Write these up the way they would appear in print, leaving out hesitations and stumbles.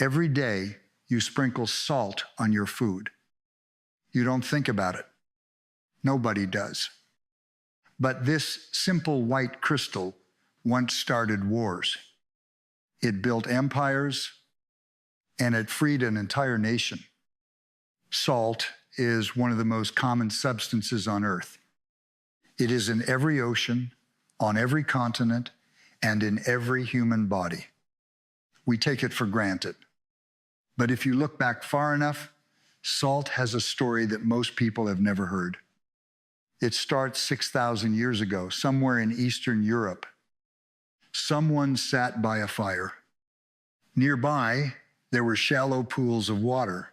Every day, you sprinkle salt on your food. You don't think about it. Nobody does. But this simple white crystal once started wars. It built empires, and it freed an entire nation. Salt is one of the most common substances on Earth. It is in every ocean, on every continent, and in every human body. We take it for granted. But if you look back far enough, salt has a story that most people have never heard. It starts 6,000 years ago, somewhere in Eastern Europe. Someone sat by a fire. Nearby, there were shallow pools of water.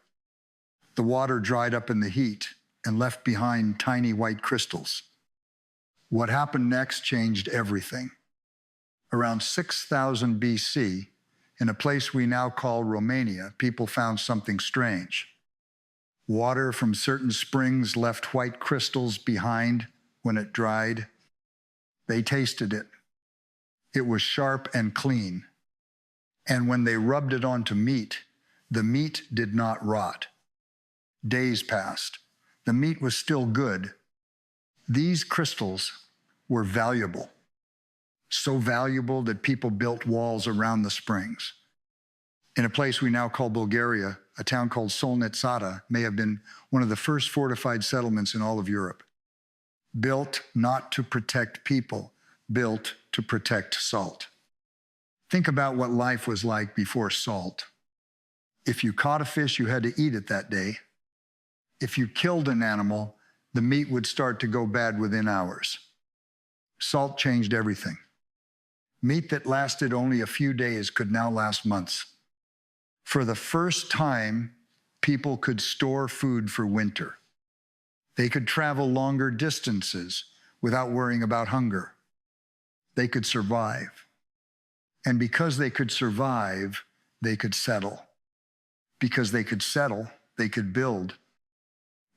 The water dried up in the heat and left behind tiny white crystals. What happened next changed everything. Around 6,000 BC, in a place we now call Romania, people found something strange. Water from certain springs left white crystals behind when it dried. They tasted it. It was sharp and clean. And when they rubbed it onto meat, the meat did not rot. Days passed. The meat was still good. These crystals were valuable. So valuable that people built walls around the springs. In a place we now call Bulgaria, a town called Solnitsata may have been one of the first fortified settlements in all of Europe. Built not to protect people, built to protect salt. Think about what life was like before salt. If you caught a fish, you had to eat it that day. If you killed an animal, the meat would start to go bad within hours. Salt changed everything. Meat that lasted only a few days could now last months. For the first time, people could store food for winter. They could travel longer distances without worrying about hunger. They could survive. And because they could survive, they could settle. Because they could settle, they could build.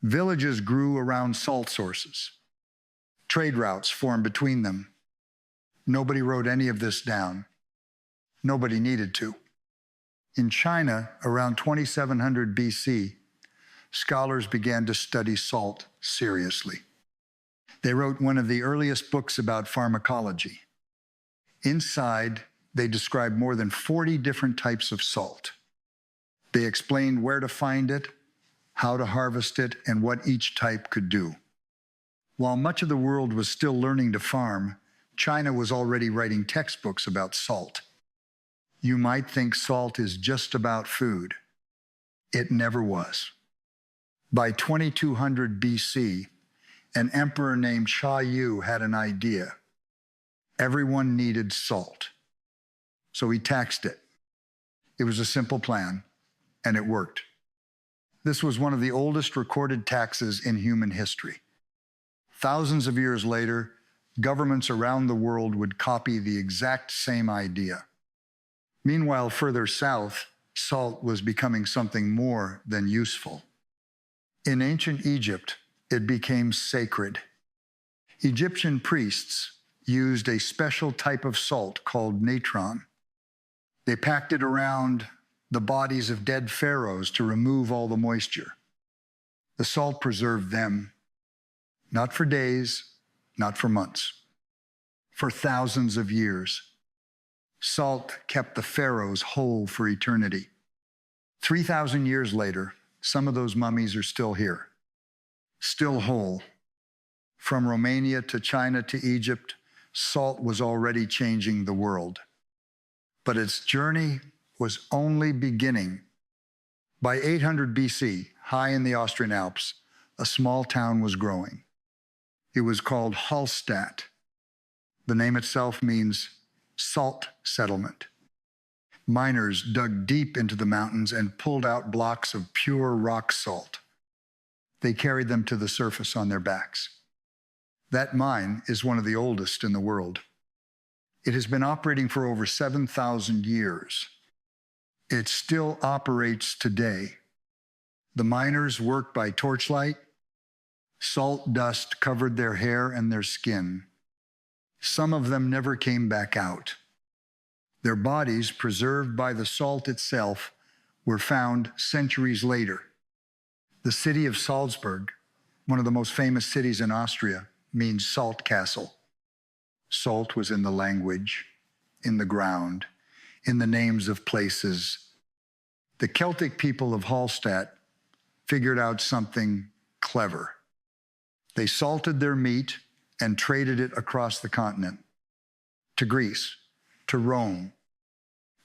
Villages grew around salt sources. Trade routes formed between them. Nobody wrote any of this down. Nobody needed to. In China, around 2700 BC, scholars began to study salt seriously. They wrote one of the earliest books about pharmacology. Inside, they described more than 40 different types of salt. They explained where to find it, how to harvest it, and what each type could do. While much of the world was still learning to farm, China was already writing textbooks about salt. You might think salt is just about food. It never was. By 2200 BC, an emperor named Sha Yu had an idea. Everyone needed salt. So he taxed it. It was a simple plan, and it worked. This was one of the oldest recorded taxes in human history. Thousands of years later, governments around the world would copy the exact same idea. Meanwhile, further south, salt was becoming something more than useful. In ancient Egypt, it became sacred. Egyptian priests used a special type of salt called natron. They packed it around the bodies of dead pharaohs to remove all the moisture. The salt preserved them, not for days, not for months, for thousands of years. Salt kept the pharaohs whole for eternity. 3,000 years later, some of those mummies are still here, still whole. From Romania to China to Egypt, salt was already changing the world. But its journey was only beginning. By 800 BC, high in the Austrian Alps, a small town was growing. It was called Hallstatt. The name itself means salt settlement. Miners dug deep into the mountains and pulled out blocks of pure rock salt. They carried them to the surface on their backs. That mine is one of the oldest in the world. It has been operating for over 7,000 years. It still operates today. The miners worked by torchlight. Salt dust covered their hair and their skin. Some of them never came back out. Their bodies, preserved by the salt itself, were found centuries later. The city of Salzburg, one of the most famous cities in Austria, means salt castle. Salt was in the language, in the ground, in the names of places. The Celtic people of Hallstatt figured out something clever. They salted their meat and traded it across the continent to Greece, to Rome.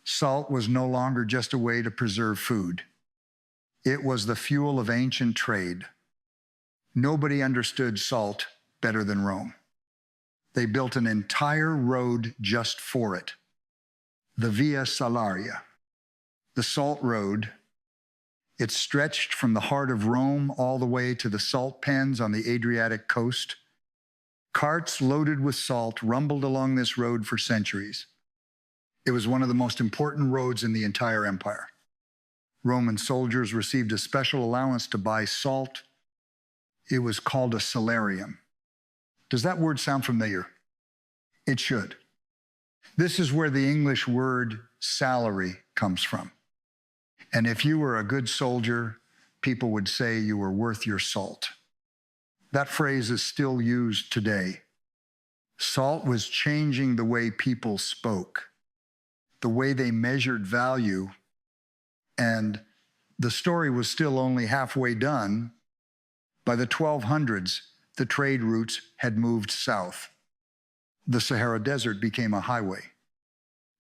Salt was no longer just a way to preserve food. It was the fuel of ancient trade. Nobody understood salt better than Rome. They built an entire road just for it, the Via Salaria, the Salt Road. It stretched from the heart of Rome all the way to the salt pens on the Adriatic coast. Carts loaded with salt rumbled along this road for centuries. It was one of the most important roads in the entire empire. Roman soldiers received a special allowance to buy salt. It was called a salarium. Does that word sound familiar? It should. This is where the English word salary comes from. And if you were a good soldier, people would say you were worth your salt. That phrase is still used today. Salt was changing the way people spoke, the way they measured value, and the story was still only halfway done. By the 1200s, the trade routes had moved south. The Sahara Desert became a highway,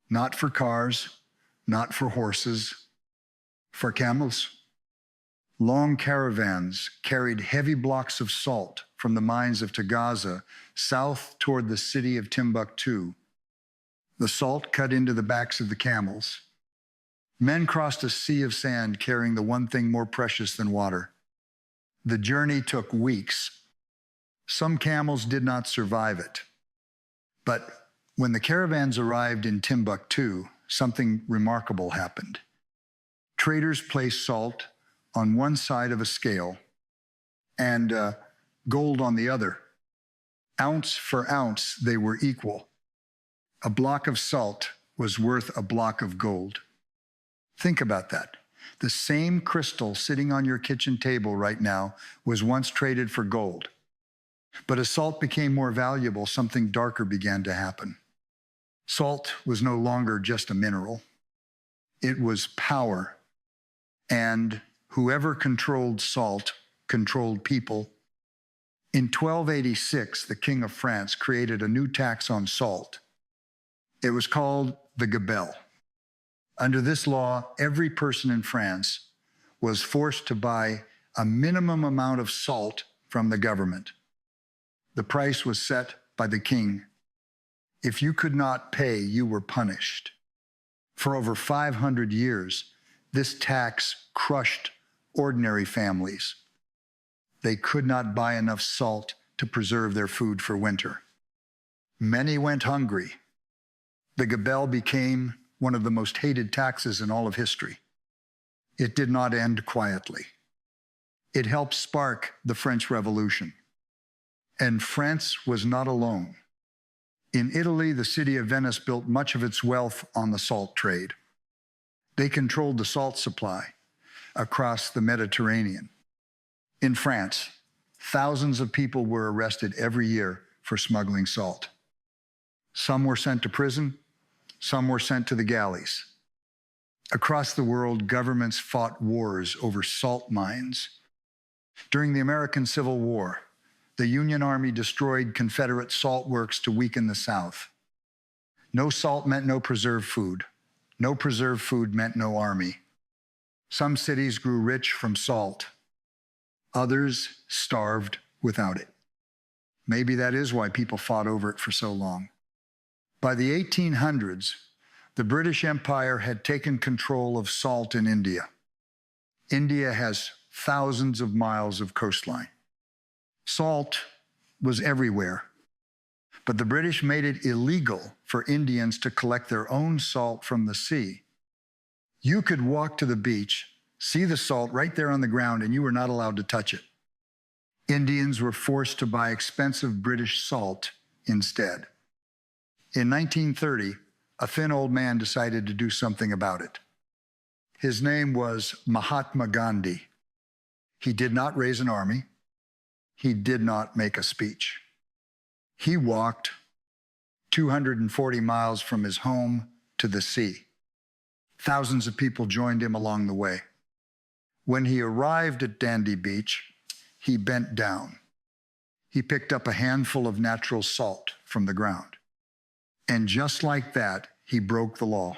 not for cars, not for horses, for camels. Long caravans carried heavy blocks of salt from the mines of Tagaza south toward the city of Timbuktu. The salt cut into the backs of the camels. Men crossed a sea of sand carrying the one thing more precious than water. The journey took weeks. Some camels did not survive it. But when the caravans arrived in Timbuktu, something remarkable happened. Traders placed salt on one side of a scale and gold on the other. Ounce for ounce, they were equal. A block of salt was worth a block of gold. Think about that. The same crystal sitting on your kitchen table right now was once traded for gold. But as salt became more valuable, something darker began to happen. Salt was no longer just a mineral. It was power. And whoever controlled salt controlled people. In 1286, the King of France created a new tax on salt. It was called the gabelle. Under this law, every person in France was forced to buy a minimum amount of salt from the government. The price was set by the king. If you could not pay, you were punished. For over 500 years, this tax crushed ordinary families. They could not buy enough salt to preserve their food for winter. Many went hungry. The gabelle became one of the most hated taxes in all of history. It did not end quietly. It helped spark the French Revolution. And France was not alone. In Italy, the city of Venice built much of its wealth on the salt trade. They controlled the salt supply across the Mediterranean. In France, thousands of people were arrested every year for smuggling salt. Some were sent to prison, some were sent to the galleys. Across the world, governments fought wars over salt mines. During the American Civil War, the Union Army destroyed Confederate salt works to weaken the South. No salt meant no preserved food. No preserved food meant no army. Some cities grew rich from salt. Others starved without it. Maybe that is why people fought over it for so long. By the 1800s, the British Empire had taken control of salt in India. India has thousands of miles of coastline. Salt was everywhere, but the British made it illegal for Indians to collect their own salt from the sea. You could walk to the beach, see the salt right there on the ground, and you were not allowed to touch it. Indians were forced to buy expensive British salt instead. In 1930, a thin old man decided to do something about it. His name was Mahatma Gandhi. He did not raise an army. He did not make a speech. He walked 240 miles from his home to the sea. Thousands of people joined him along the way. When he arrived at Dundee Beach, he bent down. He picked up a handful of natural salt from the ground. And just like that, he broke the law.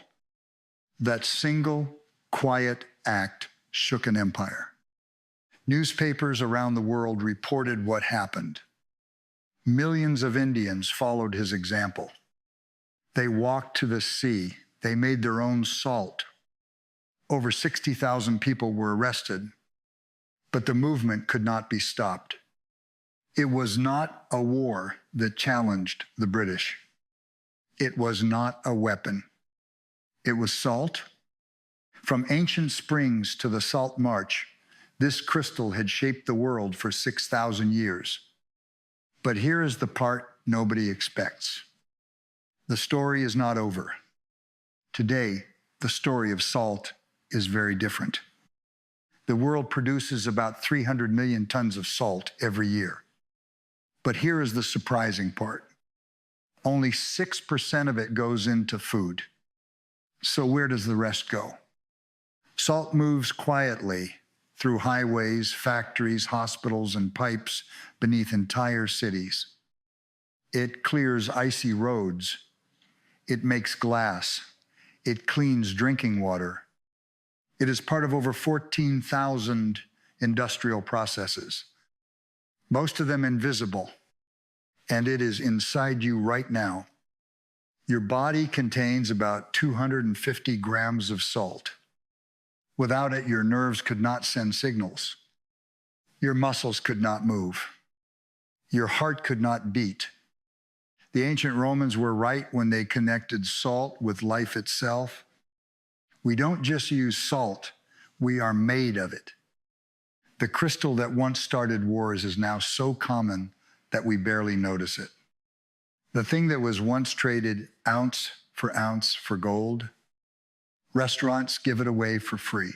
That single, quiet act shook an empire. Newspapers around the world reported what happened. Millions of Indians followed his example. They walked to the sea. They made their own salt. Over 60,000 people were arrested, but the movement could not be stopped. It was not a war that challenged the British. It was not a weapon. It was salt. From ancient springs to the Salt March, this crystal had shaped the world for 6,000 years. But here is the part nobody expects. The story is not over. Today, the story of salt is very different. The world produces about 300 million tons of salt every year. But here is the surprising part. Only 6% of it goes into food. So where does the rest go? Salt moves quietly through highways, factories, hospitals, and pipes beneath entire cities. It clears icy roads. It makes glass. It cleans drinking water. It is part of over 14,000 industrial processes, most of them invisible, and it is inside you right now. Your body contains about 250 grams of salt. Without it, your nerves could not send signals. Your muscles could not move. Your heart could not beat. The ancient Romans were right when they connected salt with life itself. We don't just use salt, we are made of it. The crystal that once started wars is now so common that we barely notice it. The thing that was once traded ounce for gold, restaurants give it away for free.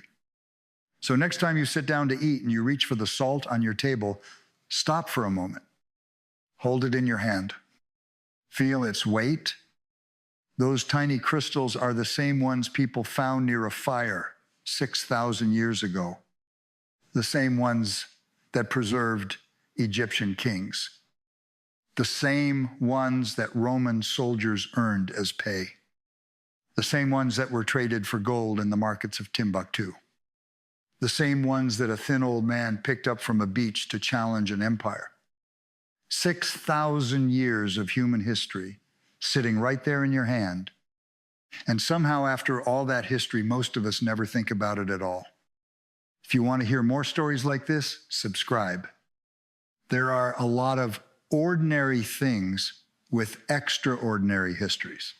So next time you sit down to eat and you reach for the salt on your table, stop for a moment. Hold it in your hand. Feel its weight. Those tiny crystals are the same ones people found near a fire 6,000 years ago. The same ones that preserved Egyptian kings. The same ones that Roman soldiers earned as pay. The same ones that were traded for gold in the markets of Timbuktu. The same ones that a thin old man picked up from a beach to challenge an empire. 6,000 years of human history sitting right there in your hand. And somehow after all that history, most of us never think about it at all. If you want to hear more stories like this, subscribe. There are a lot of ordinary things with extraordinary histories.